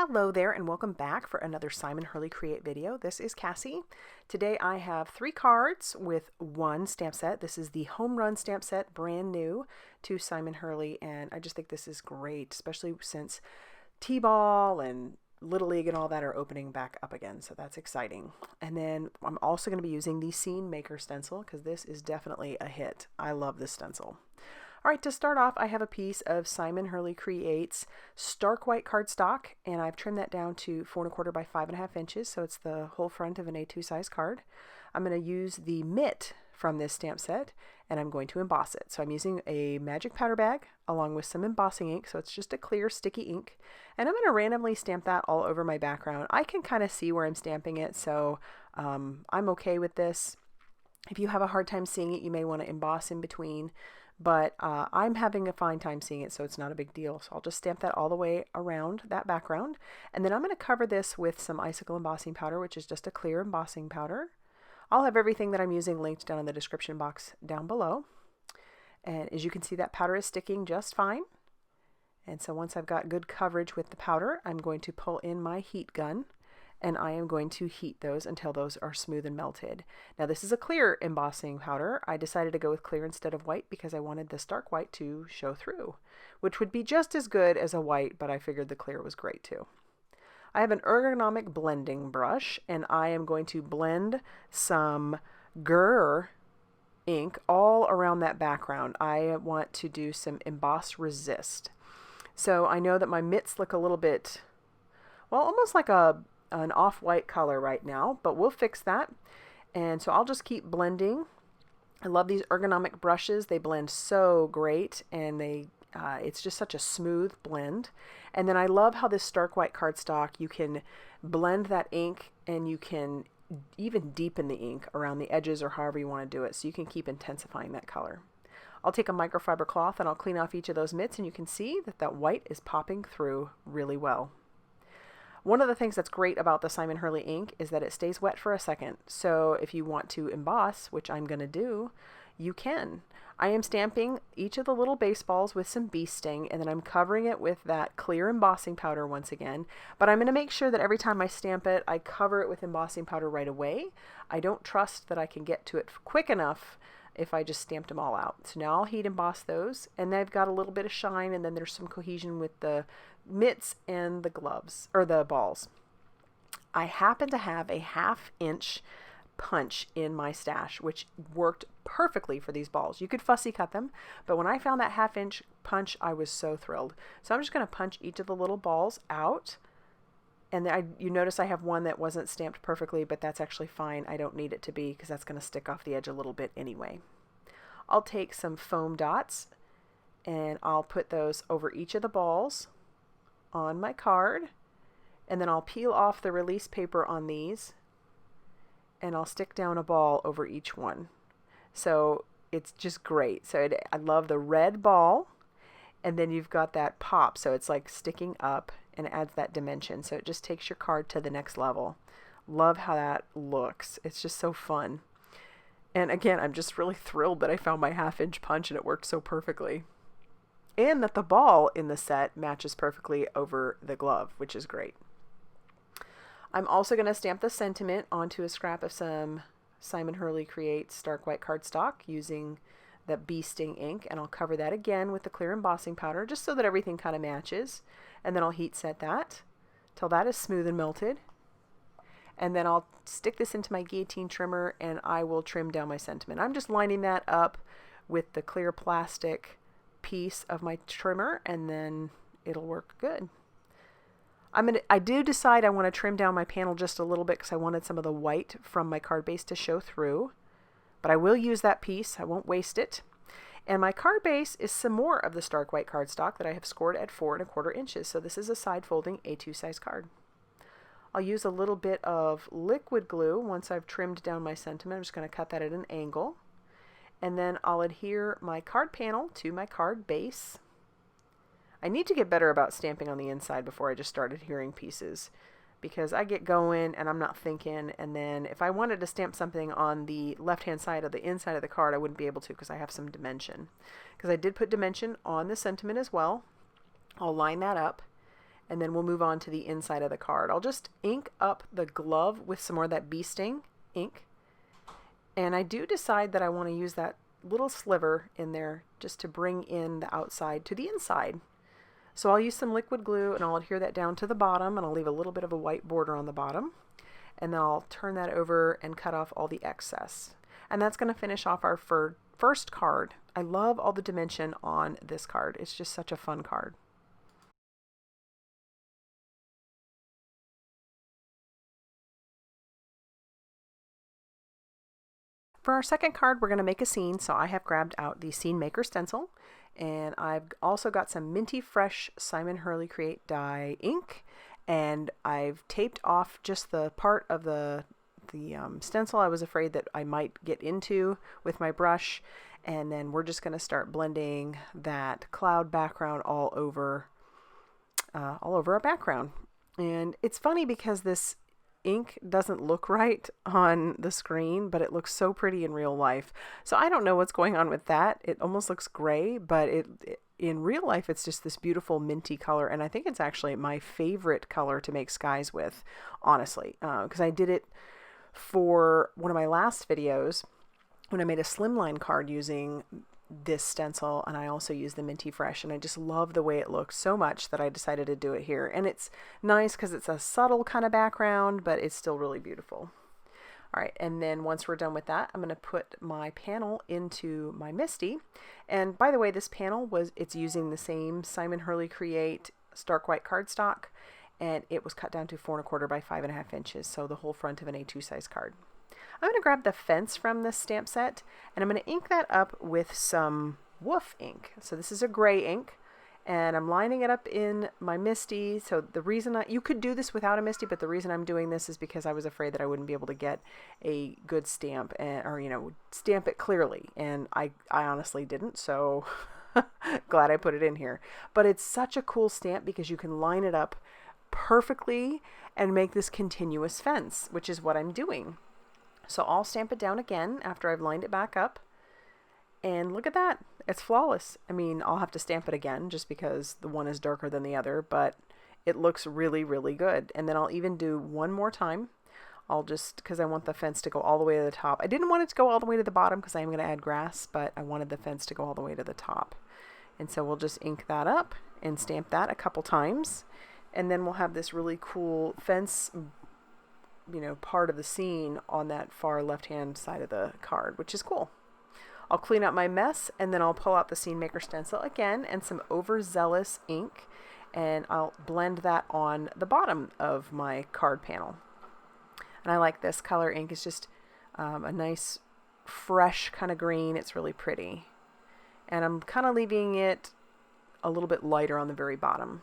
Hello there and welcome back for another Simon Hurley Create video. This is Cassie. Today I have 3 cards with 1 stamp set. This is the Home Run stamp set, brand new to Simon Hurley, and I just think this is great, especially since T-ball and Little League and all that are opening back up again, so that's exciting. And then I'm also going to be using the Scene Maker stencil because this is definitely a hit. I love this stencil. All right, to start off, I have a piece of Simon Hurley Creates Stark White cardstock, and I've trimmed that down to 4 1/4 by 5.5 inches, so it's the whole front of an A2 size card. I'm going to use the mitt from this stamp set, and I'm going to emboss it. So I'm using a magic powder bag along with some embossing ink, so it's just a clear sticky ink, and I'm going to randomly stamp that all over my background. I can kind of see where I'm stamping it, so I'm okay with this. If you have a hard time seeing it, you may want to emboss in between. But I'm having a fine time seeing it, so it's not a big deal. So I'll just stamp that all the way around that background. And then I'm going to cover this with some icicle embossing powder, which is just a clear embossing powder. I'll have everything that I'm using linked down in the description box down below. And as you can see, that powder is sticking just fine. And so once I've got good coverage with the powder, I'm going to pull in my heat gun, and I am going to heat those until those are smooth and melted. Now this is a clear embossing powder. I decided to go with clear instead of white because I wanted the stark white to show through, which would be just as good as a white, but I figured the clear was great too. I have an ergonomic blending brush, and I am going to blend some GRRR ink all around that background. I want to do some emboss resist. So I know that my mitts look a little bit, well, almost like an off-white color right now, but we'll fix that. And so I'll just keep blending. I love these ergonomic brushes. They blend so great, and it's just such a smooth blend. And then I love how this stark white cardstock, you can blend that ink, and you can even deepen the ink around the edges or however you want to do it, so you can keep intensifying that color. I'll take a microfiber cloth and I'll clean off each of those mitts, and you can see that that white is popping through really well. One of the things that's great about the Simon Hurley ink is that it stays wet for a second. So if you want to emboss, which I'm going to do, you can. I am stamping each of the little baseballs with some bee sting, and then I'm covering it with that clear embossing powder once again. But I'm going to make sure that every time I stamp it, I cover it with embossing powder right away. I don't trust that I can get to it quick enough if I just stamped them all out. So now I'll heat emboss those, and they've got a little bit of shine, and then there's some cohesion with the mitts and the gloves, or the balls. I happen to have a 1/2 inch punch in my stash, which worked perfectly for these balls. You could fussy cut them, but when I found that 1/2 inch punch, I was so thrilled. So I'm just going to punch each of the little balls out. And you notice I have one that wasn't stamped perfectly, but that's actually fine. I don't need it to be because that's going to stick off the edge a little bit anyway. I'll take some foam dots and I'll put those over each of the balls on my card, and then I'll peel off the release paper on these, and I'll stick down a ball over each one. So it's just great. So I love the red ball, and then you've got that pop, so it's like sticking up and adds that dimension. So it just takes your card to the next level. Love how that looks. It's just so fun. And again, I'm just really thrilled that I found my 1/2 inch punch and it worked so perfectly. And that the ball in the set matches perfectly over the glove, which is great. I'm also going to stamp the sentiment onto a scrap of some Simon Hurley Creates Stark White cardstock using the bee sting ink, and I'll cover that again with the clear embossing powder just so that everything kind of matches. And then I'll heat set that till that is smooth and melted. And then I'll stick this into my guillotine trimmer, and I will trim down my sentiment. I'm just lining that up with the clear plastic piece of my trimmer, and then it'll work good. I do decide I want to trim down my panel just a little bit because I wanted some of the white from my card base to show through, but I will use that piece. I won't waste it. And my card base is some more of the stark white cardstock that I have scored at 4 1/4 inches. So this is a side folding A2 size card. I'll use a little bit of liquid glue once I've trimmed down my sentiment. I'm just going to cut that at an angle. And then I'll adhere my card panel to my card base. I need to get better about stamping on the inside before I just start adhering pieces, because I get going and I'm not thinking, and then if I wanted to stamp something on the left-hand side of the inside of the card, I wouldn't be able to because I have some dimension. Because I did put dimension on the sentiment as well. I'll line that up, and then we'll move on to the inside of the card. I'll just ink up the glove with some more of that bee sting ink. And I do decide that I want to use that little sliver in there just to bring in the outside to the inside. So I'll use some liquid glue and I'll adhere that down to the bottom, and I'll leave a little bit of a white border on the bottom. And then I'll turn that over and cut off all the excess. And that's going to finish off our first card. I love all the dimension on this card. It's just such a fun card. For our second card, we're going to make a scene, so I have grabbed out the Scene Maker stencil, and I've also got some Minty Fresh Simon Hurley Create Die ink, and I've taped off just the part of the stencil I was afraid that I might get into with my brush, and then we're just going to start blending that cloud background all over our background. And it's funny because this ink doesn't look right on the screen, but it looks so pretty in real life. So I don't know what's going on with that. It almost looks gray, but in real life it's just this beautiful minty color, and I think it's actually my favorite color to make skies with, honestly, because I did it for one of my last videos when I made a slimline card using this stencil, and I also used the Minty Fresh, and I just love the way it looks so much that I decided to do it here. And it's nice because it's a subtle kind of background, but it's still really beautiful. All right, and then once we're done with that, I'm going to put my panel into my Misty. And by the way, this panel it's using the same Simon Hurley Create Stark White cardstock, and it was cut down to 4 1/4 by 5.5 inches, so the whole front of an A2 size card. I'm going to grab the fence from this stamp set, and I'm going to ink that up with some Woof ink. So this is a gray ink, and I'm lining it up in my Misty. So the reason you could do this without a Misty, but the reason I'm doing this is because I was afraid that I wouldn't be able to get a good stamp, or stamp it clearly, and I honestly didn't, so glad I put it in here. But it's such a cool stamp because you can line it up perfectly and make this continuous fence, which is what I'm doing. So I'll stamp it down again after I've lined it back up, and look at that, it's flawless. I mean, I'll have to stamp it again just because the one is darker than the other, but it looks really, really good. And then I'll even do one more time. I'll just, because I want the fence to go all the way to the top. I didn't want it to go all the way to the bottom because I am going to add grass, but I wanted the fence to go all the way to the top. And so we'll just ink that up and stamp that a couple times, and then we'll have this really cool fence part of the scene on that far left hand side of the card, which is cool. I'll clean up my mess, and then I'll pull out the Scene Maker stencil again and some Overzealous ink, and I'll blend that on the bottom of my card panel. And I like this color ink. It's just a nice fresh kind of green. It's really pretty, and I'm kind of leaving it a little bit lighter on the very bottom.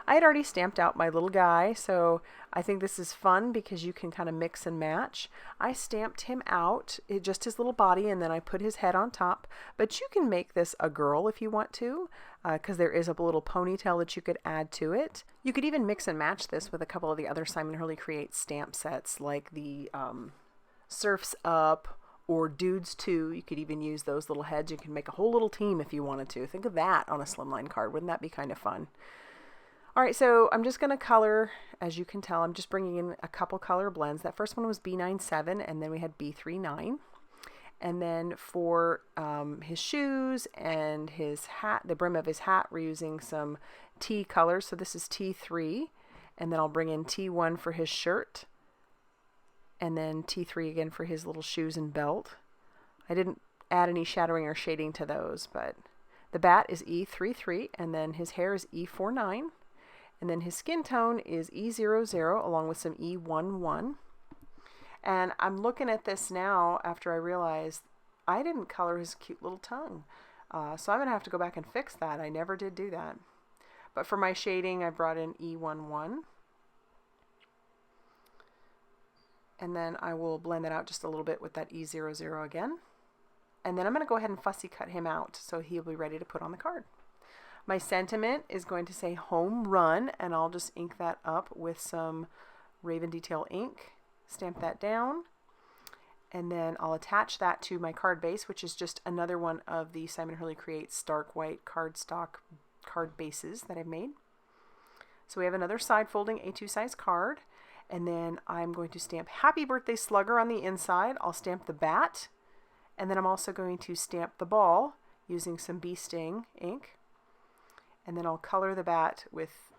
I had already stamped out my little guy, so I think this is fun because you can kind of mix and match. I stamped him out, just his little body, and then I put his head on top. But you can make this a girl if you want to, because there is a little ponytail that you could add to it. You could even mix and match this with a couple of the other Simon Hurley Create stamp sets, like the Surf's Up or Dudes 2. You could even use those little heads. You can make a whole little team if you wanted to. Think of that on a slimline card. Wouldn't that be kind of fun? All right, so I'm just going to color. As you can tell, I'm just bringing in a couple color blends. That first one was B97, and then we had B39. And then for his shoes and his hat, the brim of his hat, we're using some T colors. So this is T3, and then I'll bring in T1 for his shirt, and then T3 again for his little shoes and belt. I didn't add any shadowing or shading to those, but the bat is E33, and then his hair is E49. And then his skin tone is E00 along with some E11. And I'm looking at this now after I realized I didn't color his cute little tongue. So I'm going to have to go back and fix that. I never did do that. But for my shading, I brought in E11. And then I will blend that out just a little bit with that E00 again. And then I'm going to go ahead and fussy cut him out so he'll be ready to put on the card. My sentiment is going to say home run, and I'll just ink that up with some Raven Detail ink, stamp that down, and then I'll attach that to my card base, which is just another one of the Simon Hurley Create Stark White cardstock card bases that I've made. So we have another side folding A2 size card, and then I'm going to stamp Happy Birthday Slugger on the inside. I'll stamp the bat, and then I'm also going to stamp the ball using some Bee Sting ink, and then I'll color the bat with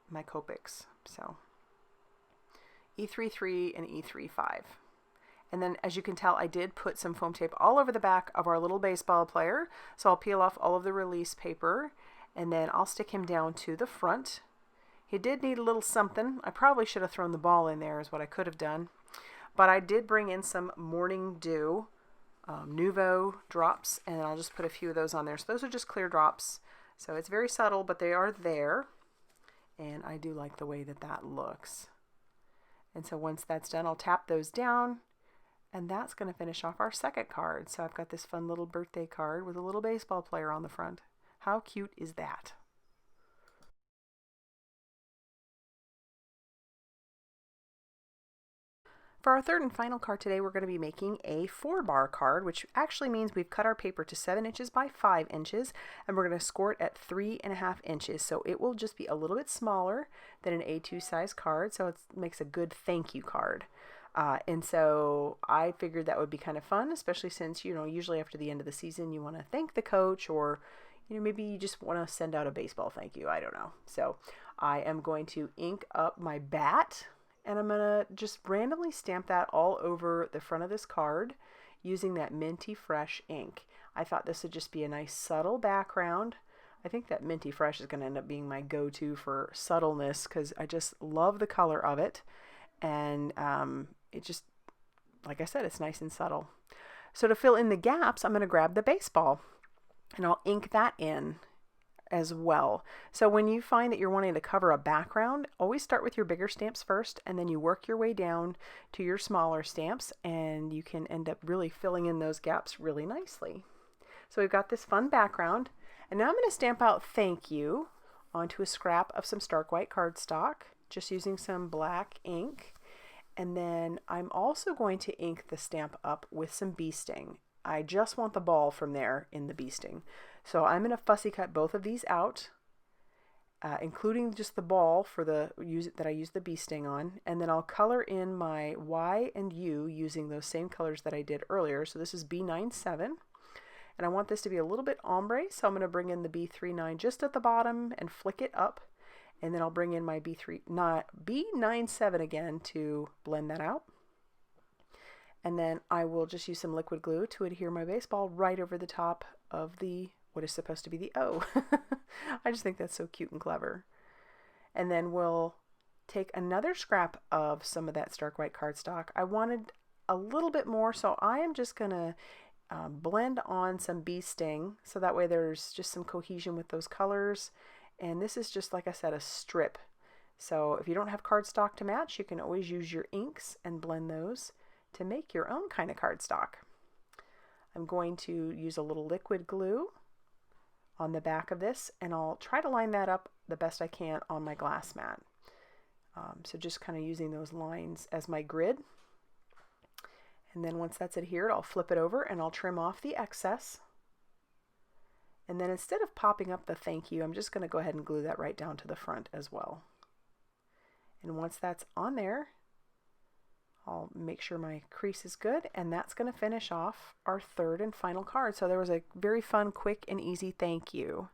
my Copics. So E33 and E35. And then, as you can tell, I did put some foam tape all over the back of our little baseball player. So I'll peel off all of the release paper, and then I'll stick him down to the front. He did need a little something. I probably should have thrown the ball in there is what I could have done. But I did bring in some Morning Dew Nuvo drops, and I'll just put a few of those on there. So those are just clear drops. So it's very subtle, but they are there. And I do like the way that that looks. And so once that's done, I'll tap those down. And that's going to finish off our second card. So I've got this fun little birthday card with a little baseball player on the front. How cute is that? For our third and final card today, we're going to be making a 4-bar card, which actually means we've cut our paper to 7 inches by 5 inches, and we're going to score it at 3.5 inches. So it will just be a little bit smaller than an A2 size card, so it makes a good thank you card. And so I figured that would be kind of fun, especially since, you know, usually after the end of the season, you want to thank the coach, or, you know, maybe you just want to send out a baseball thank you. I don't know. So I am going to ink up my bat, and I'm going to just randomly stamp that all over the front of this card using that Minty Fresh ink. I thought this would just be a nice subtle background. I think that Minty Fresh is going to end up being my go-to for subtleness because I just love the color of it. And it just, like I said, it's nice and subtle. So to fill in the gaps, I'm going to grab the baseball and I'll ink that in as well. So when you find that you're wanting to cover a background, always start with your bigger stamps first, and then you work your way down to your smaller stamps, and you can end up really filling in those gaps really nicely. So we've got this fun background, and now I'm going to stamp out thank you onto a scrap of some stark white cardstock, just using some black ink. And then I'm also going to ink the stamp up with some Bee Sting. I just want the ball from there in the Bee Sting. So I'm going to fussy cut both of these out, including just the ball for the that I use the Bee Sting on. And then I'll color in my Y and U using those same colors that I did earlier. So this is B97. And I want this to be a little bit ombre. So I'm going to bring in the B39 just at the bottom and flick it up. And then I'll bring in my B97 again to blend that out. And then I will just use some liquid glue to adhere my baseball right over the top of the what is supposed to be the O. I just think that's so cute and clever. And then we'll take another scrap of some of that stark white cardstock. I wanted a little bit more, so I am just going to blend on some Bee Sting, so that way there's just some cohesion with those colors. And this is just, like I said, a strip. So if you don't have cardstock to match, you can always use your inks and blend those to make your own kind of cardstock. I'm going to use a little liquid glue on the back of this, and I'll try to line that up the best I can on my glass mat. So just kind of using those lines as my grid. And then once that's adhered, I'll flip it over and I'll trim off the excess. And then instead of popping up the thank you, I'm just going to go ahead and glue that right down to the front as well. And once that's on there, I'll make sure my crease is good, and that's going to finish off our third and final card. So there was a very fun, quick, and easy thank you.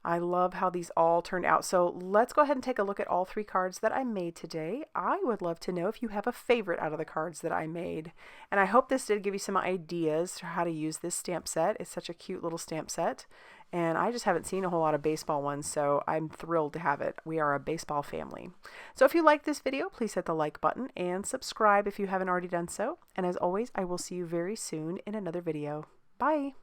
I love how these all turned out. So let's go ahead and take a look at all 3 cards that I made today. I would love to know if you have a favorite out of the cards that I made. And I hope this did give you some ideas for how to use this stamp set. It's such a cute little stamp set. And I just haven't seen a whole lot of baseball ones, so I'm thrilled to have it. We are a baseball family. So if you like this video, please hit the like button and subscribe if you haven't already done so. And as always, I will see you very soon in another video. Bye!